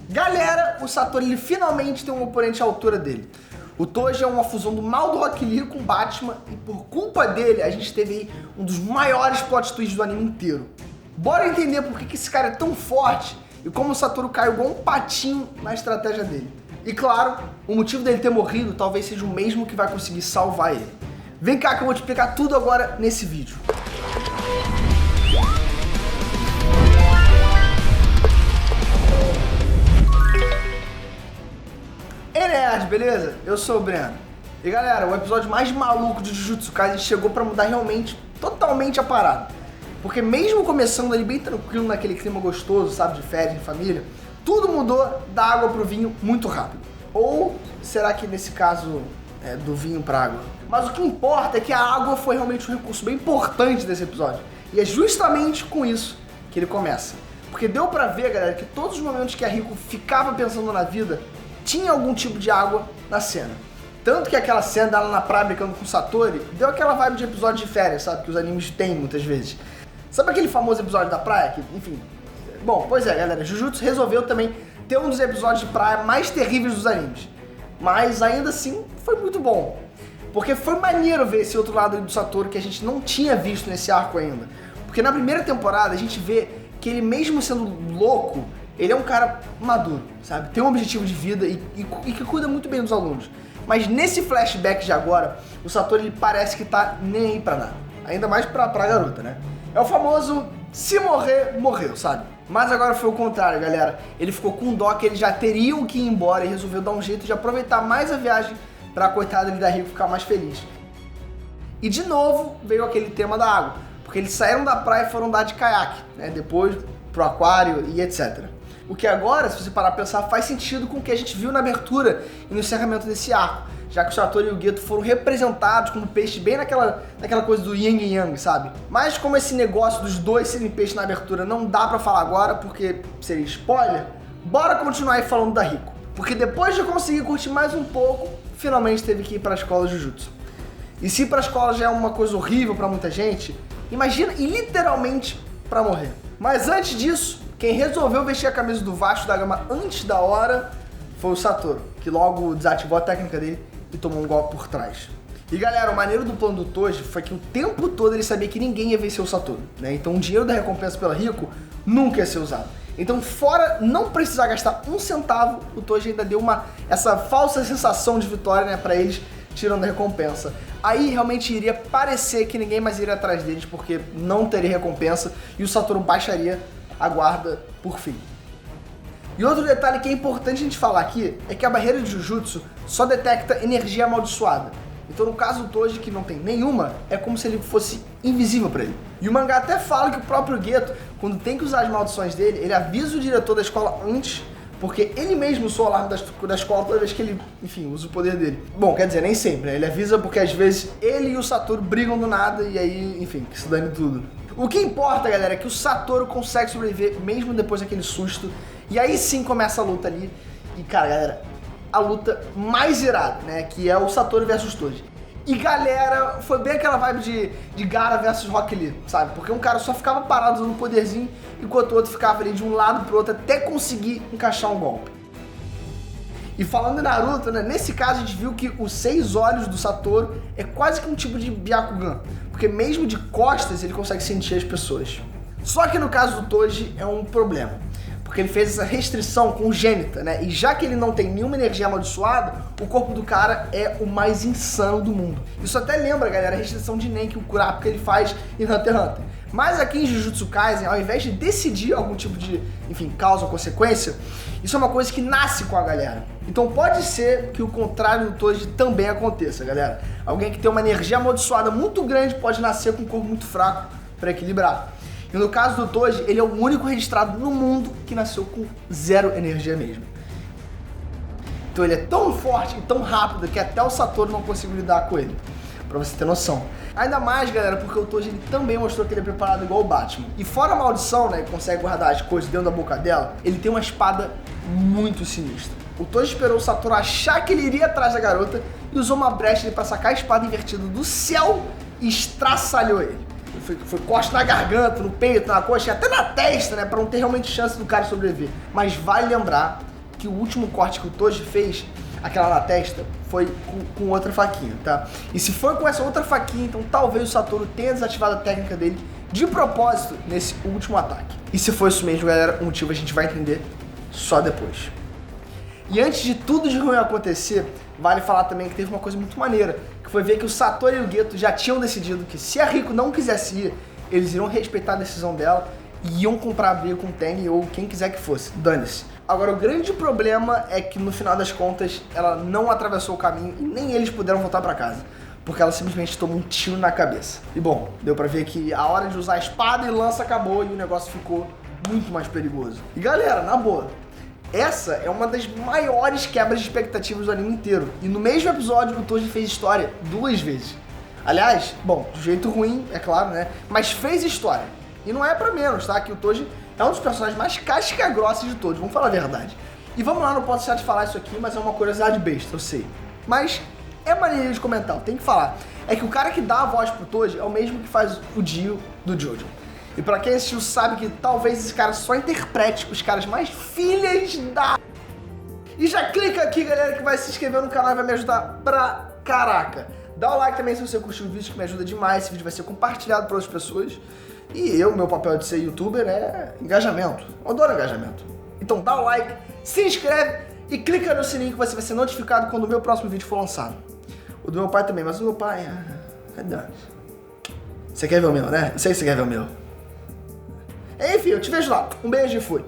Galera, o Satoru ele finalmente tem um oponente à altura dele. O Toji é uma fusão do mal do Rock Lee com Batman e por culpa dele a gente teve aí um dos maiores plot twists do anime inteiro. Bora entender por que esse cara é tão forte e como o Satoru caiu igual um patinho na estratégia dele. E claro, o motivo dele ter morrido talvez seja o mesmo que vai conseguir salvar ele. Vem cá que eu vou te explicar tudo agora nesse vídeo. Ei nerd, beleza? Eu sou o Breno. E galera, o episódio mais maluco de Jujutsu Kaisen chegou pra mudar realmente, totalmente a parada. Porque mesmo começando ali bem tranquilo, naquele clima gostoso, sabe, de férias em família, tudo mudou da água pro vinho muito rápido. Ou será que nesse caso é do vinho pra água? Mas o que importa é que a água foi realmente um recurso bem importante desse episódio. E é justamente com isso que ele começa. Porque deu pra ver, galera, que todos os momentos que a Rico ficava pensando na vida, tinha algum tipo de água na cena. Tanto que aquela cena dela na praia brincando com o Satori, deu aquela vibe de episódio de férias, sabe? Que os animes têm muitas vezes. Sabe aquele famoso episódio da praia? Que, enfim... Bom, pois é, galera. Jujutsu resolveu também ter um dos episódios de praia mais terríveis dos animes. Mas ainda assim, foi muito bom. Porque foi maneiro ver esse outro lado do Satoru que a gente não tinha visto nesse arco ainda. Porque na primeira temporada a gente vê que ele mesmo sendo louco, ele é um cara maduro, sabe? Tem um objetivo de vida e que cuida muito bem dos alunos. Mas nesse flashback de agora, o Satoru ele parece que tá nem aí pra nada. Ainda mais pra garota, né? É o famoso, se morrer, morreu, sabe? Mas agora foi o contrário, galera. Ele ficou com dó que eles já teriam que ir embora e resolveu dar um jeito de aproveitar mais a viagem pra coitada da Rico ficar mais feliz. E de novo veio aquele tema da água. Porque eles saíram da praia e foram dar de caiaque, né? Depois pro aquário e etc. O que agora, se você parar pra pensar, faz sentido com o que a gente viu na abertura e no encerramento desse arco. Já que o Satoru e o Geto foram representados como peixe bem naquela coisa do yin e yang, sabe? Mas como esse negócio dos dois serem peixe na abertura não dá pra falar agora, porque seria spoiler, bora continuar aí falando da Rico. Porque depois de conseguir curtir mais um pouco, finalmente teve que ir pra escola Jujutsu. E se ir pra escola já é uma coisa horrível pra muita gente, imagina ir literalmente pra morrer. Mas antes disso, quem resolveu vestir a camisa do Vasco da Gama antes da hora foi o Satoru, que logo desativou a técnica dele e tomou um golpe por trás. E galera, o maneiro do plano do Toji foi que o tempo todo ele sabia que ninguém ia vencer o Satoru, né? Então o dinheiro da recompensa pela Rico nunca ia ser usado. Então fora não precisar gastar um centavo, o Toji ainda deu essa falsa sensação de vitória, né, pra eles, tirando a recompensa. Aí realmente iria parecer que ninguém mais iria atrás deles, porque não teria recompensa e o Satoru baixaria a guarda por fim. E outro detalhe que é importante a gente falar aqui é que a barreira de Jujutsu só detecta energia amaldiçoada. Então no caso do Toji, que não tem nenhuma, é como se ele fosse invisível pra ele. E o mangá até fala que o próprio Geto, quando tem que usar as maldições dele, ele avisa o diretor da escola antes, porque ele mesmo soa o alarme da escola toda vez que ele, enfim, usa o poder dele. Bom, quer dizer, nem sempre, né? Ele avisa porque às vezes ele e o Satoru brigam do nada e aí, enfim, que se dane tudo. O que importa, galera, é que o Satoru consegue sobreviver mesmo depois daquele susto. E aí sim começa a luta ali. E cara, galera, a luta mais irada, né? Que é o Satoru versus Toji. E galera, foi bem aquela vibe de Gaara versus Rock Lee, sabe? Porque um cara só ficava parado usando um poderzinho, enquanto o outro ficava ali de um lado pro outro até conseguir encaixar um golpe. E falando em Naruto, né? Nesse caso a gente viu que os 6 olhos do Satoru é quase que um tipo de Byakugan. Porque mesmo de costas ele consegue sentir as pessoas. Só que no caso do Toji é um problema. Porque ele fez essa restrição congênita, né? E já que ele não tem nenhuma energia amaldiçoada, o corpo do cara é o mais insano do mundo. Isso até lembra, galera, a restrição de Nen que o Kurapika ele faz em Hunter x Hunter. Mas aqui em Jujutsu Kaisen, ao invés de decidir algum tipo de, enfim, causa ou consequência, isso é uma coisa que nasce com a galera. Então pode ser que o contrário do Toji também aconteça, galera. Alguém que tem uma energia amaldiçoada muito grande pode nascer com um corpo muito fraco para equilibrar. E no caso do Toji, ele é o único registrado no mundo que nasceu com 0 energia mesmo. Então ele é tão forte e tão rápido que até o Satoru não conseguiu lidar com ele. Pra você ter noção. Ainda mais, galera, porque o Toji ele também mostrou que ele é preparado igual o Batman. E fora a maldição, né, que consegue guardar as coisas dentro da boca dela, ele tem uma espada muito sinistra. O Toji esperou o Satoru achar que ele iria atrás da garota e usou uma brecha para sacar a espada invertida do céu e estraçalhou ele. Foi corte na garganta, no peito, na coxa, até na testa, né, pra não ter realmente chance do cara sobreviver. Mas vale lembrar que o último corte que o Toji fez, aquela na testa, foi com outra faquinha, tá? E se foi com essa outra faquinha, então talvez o Satoru tenha desativado a técnica dele de propósito nesse último ataque. E se for isso mesmo, galera, o motivo a gente vai entender só depois. E antes de tudo de ruim acontecer, vale falar também que teve uma coisa muito maneira, que foi ver que o Satoru e o Geto já tinham decidido que se a Rico não quisesse ir, eles iriam respeitar a decisão dela e iam comprar a briga com o Tang ou quem quiser que fosse, dane-se. Agora, o grande problema é que no final das contas, ela não atravessou o caminho e nem eles puderam voltar pra casa, porque ela simplesmente tomou um tiro na cabeça. E bom, deu pra ver que a hora de usar espada e lança acabou e o negócio ficou muito mais perigoso. E galera, na boa, essa é uma das maiores quebras de expectativas do anime inteiro. E no mesmo episódio, o Toji fez história 2 vezes. Aliás, bom, do jeito ruim, é claro, né? Mas fez história. E não é pra menos, tá? Que o Toji é um dos personagens mais casca-grossa de todos, vamos falar a verdade. E vamos lá, não posso deixar de falar isso aqui, mas é uma curiosidade besta, eu sei. Mas é maneira de comentar, tem que falar. É que o cara que dá a voz pro Toji é o mesmo que faz o Dio do Jojo. E pra quem assistiu sabe que talvez esse cara só interprete os caras mais filhas da... E já clica aqui, galera, que vai se inscrever no canal e vai me ajudar pra caraca. Dá o like também se você curtiu o vídeo, que me ajuda demais. Esse vídeo vai ser compartilhado para outras pessoas. E meu papel de ser youtuber é engajamento. Eu adoro engajamento. Então dá o like, se inscreve e clica no sininho que você vai ser notificado quando o meu próximo vídeo for lançado. O do meu pai também, mas o meu pai... Você quer ver o meu, né? Eu sei que você quer ver o meu. Enfim, eu te vejo lá. Um beijo e fui.